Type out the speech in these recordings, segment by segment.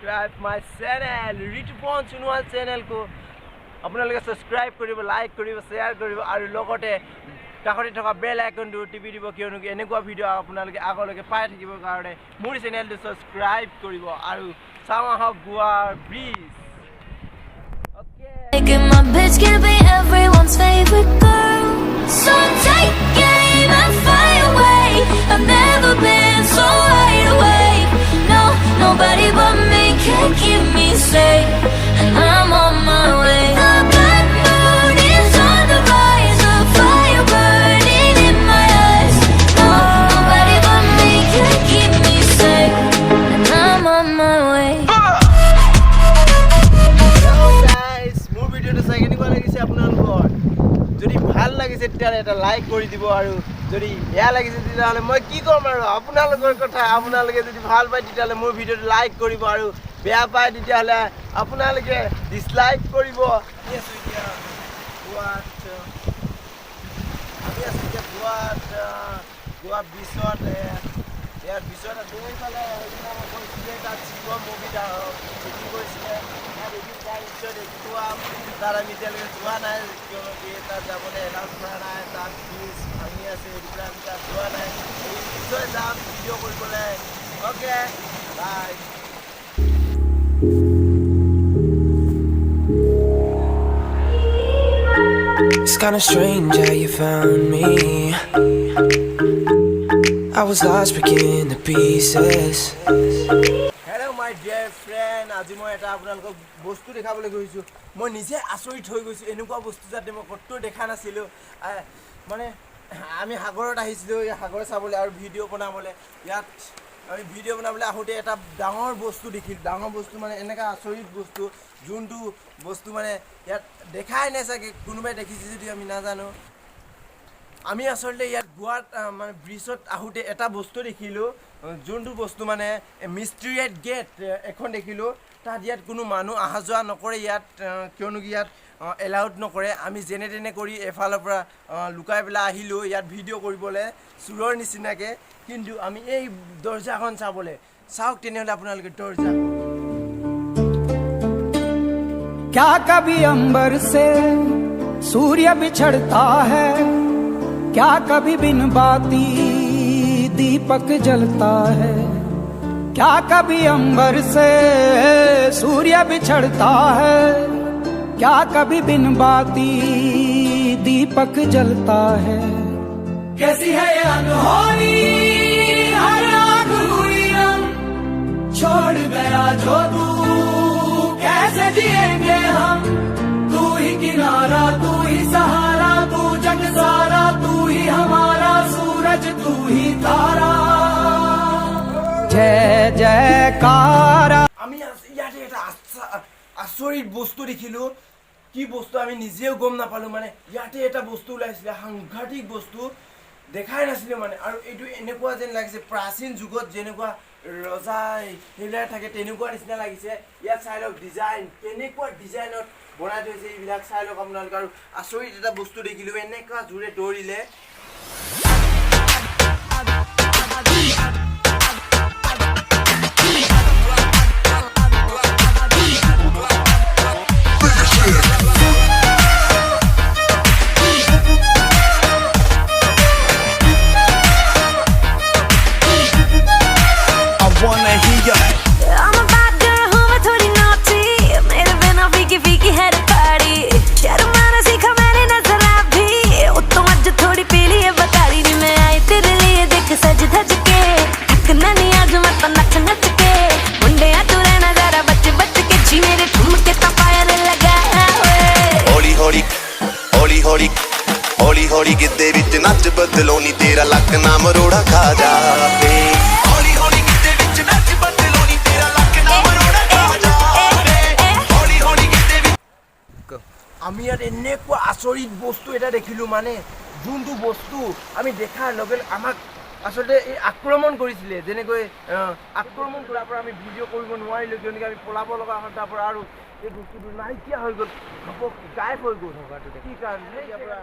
subscribe my channel Ritupon Chunwal channel ko আপোনালোকে subscribe কৰিব like কৰিব share কৰিব আৰু লগতে কাষতে থকা bell icon টো টিপি দিব কিয়নো এনেকুৱা ভিডিও আপোনালোকে আগলৈকে পাই থাকিব কাৰণে মোৰ চেনেলটো subscribe কৰিব আৰু চাওঁ আহক গোৱা bridge Making my bitch can be everyone's favorite girl. So take aim and fly away. I've never been so wide awake. No, nobody but me can keep me safe. And I'm on my way. The black moon is on the rise. A fire burning in my eyes. No, nobody but me can keep me safe. And I'm on my way. যদি ভাল লাগিছে তেতিয়াহলে এটা like কৰি দিব আৰু যদি বেয়া লাগিছে তেতিয়াহলে মই কি কম আৰু আপোনালোকৰ কথা আপোনালোকে যদি ভাল পায় তেতিয়াহলে মোৰ ভিডিওটো লাইক কৰিব আৰু বেয়া পায় তেতিয়াহলে আপোনালোকে ডিসলাইক কৰিব গোৱা বিচত ইয়াৰ বিচত দুই ফালে তাত শিৱ মুভিটা কি কৰিছিলে তাৰ আমি এতিয়ালৈকে যোৱা নাই কিয়নো তাত যাবলৈ এলাউড কৰা নাই তাত ব্ৰিজ ভাঙি আছে এইবিলাক আমি তাত যোৱা নাই নিশ্চয় যাম ভিডিঅ' কৰিবলৈ okay bye It's kinda strange how you found me. I was lost, breaking the pieces. Hello my dear friend, আজি মই এটা আপোনালোকক বস্তু দেখাবলৈ গৈছো মই নিজে আচৰিত হৈ গৈছো এনেকুৱা বস্তু যাতে মই কত দেখা নাছিলো মানে আমি সাগৰত আহিছিলো এই সাগৰ চাবলৈ আৰু ভিডিও বনাবলৈ ইয়াত আমি ভিডিও বনাবলৈ আহোতে এটা ডাঙৰ বস্তু দেখিলো ডাঙৰ বস্তু মানে এনেকা আচৰিত বস্তু যোনটো বস্তু মানে ইয়াত দেখাই নাই চাগে কোনোবাই দেখিছে যদি আমি নাজানো আমি আসলে ইয়াত গোৱাত মানে ব্ৰিজত আহোতে এটা বস্তু দেখিলো যোনটো বস্তু মানে মিস্ট্ৰিয়েট গেট এখন দেখিলো তাত ইয়াত কোনো মানুহ আহা যোৱা নকৰে ইয়াত কিয়নো ইয়াত এলাউড নকৰে আমি যেনে তেনে কৰি এফালৰ পৰা লুকাই পেলাই আহিলো ইয়াত ভিডিও কৰিবলৈ চুৰৰ নিচিনাকে কিন্তু আমি এই দৰ্জাখন চাবলৈ চাওক তেনেহলে আপোনালোকে দৰ্জা क्या कभी अंबर से सूर्य बिछड़ता है क्या कभी बिन बाती दीपक जलता है क्या कभी अंबर से सूर्य बिछड़ता है क्या कभी बिन बाती दीपक जलता है कैसी है ये अनहोनी हर आग हुई रंग छोड़ गया जो तू कैसे जिएंगे हम तू ही किनारा तू ही सहारा तू जग सारा तू ही हमारा सूरज तू ही तारा जय जयकारा আমি ইয়াতে এটা আচৰিত বস্তু দেখিলো কি বস্তু আমি নিজেও গম নাপালো মানে ইয়াতে এটা বস্তু ওলাইছিলে সাংঘাতিক বস্তু দেখাই নাছিলে মানে আৰু এইটো এনেকুৱা যেন লাগিছে প্ৰাচীন যুগত যেনেকুৱা ৰজাই হিলাৰ থাকে তেনেকুৱা নিচিনা লাগিছে ইয়াত চাই লওক ডিজাইন কেনেকুৱা ডিজাইনত বনাই থৈছে এইবিলাক চাই লওক আপোনালোকে আৰু আচৰিত এটা বস্তু দেখিলো এনেকুৱা জোৰে দৌৰিলে I'm a bad girl who मैं थोड़ी naughty मेरे बिना फीकी फीकी है पार्टी शर्माना सीखा मैंने नजरा भी वो तो आज थोड़ी पीली है बता रही नहीं मैं आई तेरे लिए देख सज धज के थकना नहीं आज मैं तो नच नच के मुंडे तू रहना जरा बच बच के जी मेरे ठुमके तो फायर लगा हौली हौली हौली हौली हौली हौली गिद्दे विच नच बदलो नी तेरा लक ना मरोड़ा खा जावे हौली हौली गिद्दे विच नच बदलो नी तेरा लक ना मरोड़ा खा जावे हौली हौली गिद्दे विच আমি ইয়াত এনেকুৱা আচৰিত বস্তু এটা দেখিলো মানে যোনটো বস্তু আমি দেখাৰ লগে আমাক আসলে এই আক্ৰমণ কৰিছিলে যেনেকৈ আক্ৰমণ কৰাৰ পৰা আমি ভিডিও কৰিব নোৱাৰিলো কিয়নো আমি পলাব লগা হ'ল তাৰ পৰা আৰু এই বস্তুটো নাইকিয়া হৈ গ'ল গায়ব হৈ গ'ল কি কাৰণে ইয়াৰ পৰা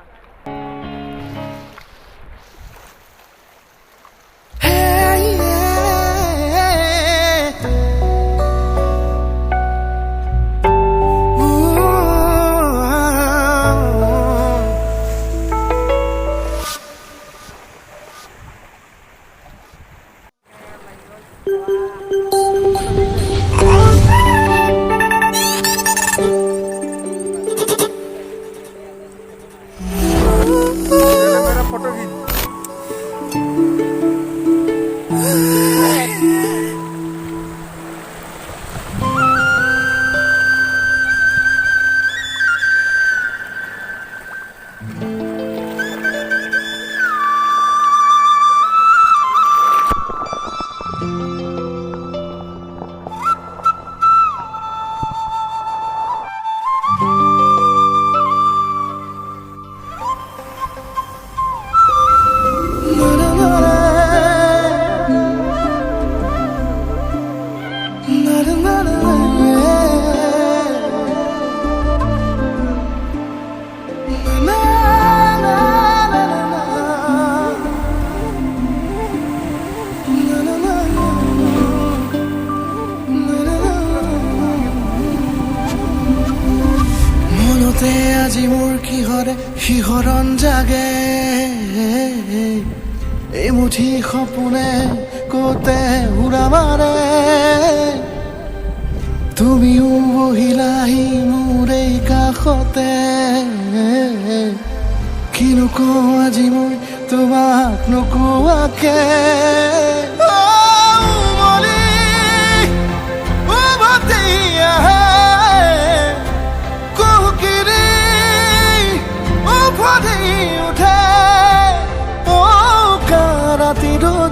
ফটো গীত মনতে আজি মোৰ কিহৰে শিহৰণ জাগে এই মুঠি সপোনে কতে উৰা মাৰে তুমিও বহিলাহি মোৰ এই কাষতে কিনো কওঁ আজি মই তোমাক নোকোৱাকে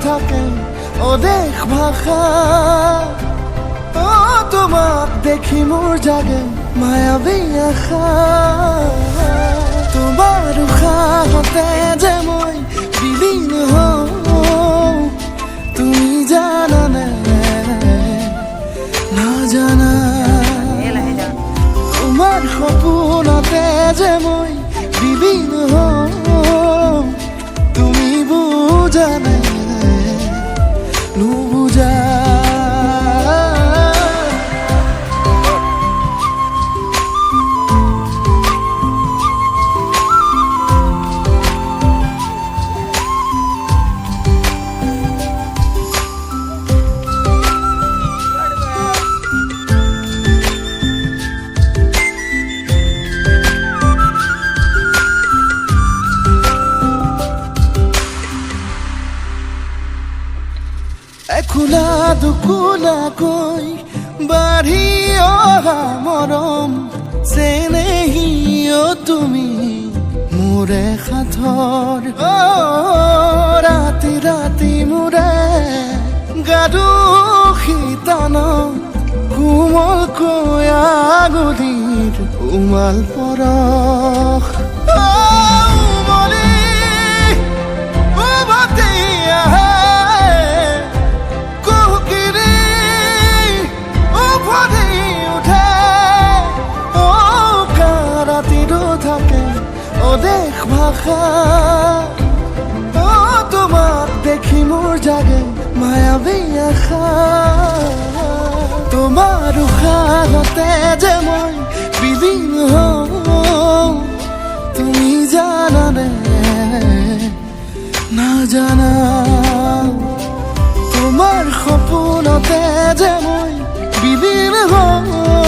থাকে অদেশ ভাষা তোমাক দেখি মোৰ জাগে মায়াবী আশা তোমাৰ উশাহতে যে মই বিলীন হওঁ তুমি জানানে নাজানা তোমাৰ সপোনতে যে মই বিলীন হওঁ তুমি বুজানে নুবুজা একুলা দুকুলাকৈ বাঢ়ি অহা মৰম চেনেহিও তুমি মোৰে সাথৰ ৰাতি ৰাতি মোৰে গাদু শীতন কোমলকৈ আগুলিৰ উমাল পৰশ অদেশ ভাষা তোমাক দেখি মোৰ জাগে মায়াবী আশা তোমাৰ উশাহতে যে মই বিলীন হওঁ তুমি জানানে নাজানা তোমাৰ সপোনতে যে মই বিলীন হওঁ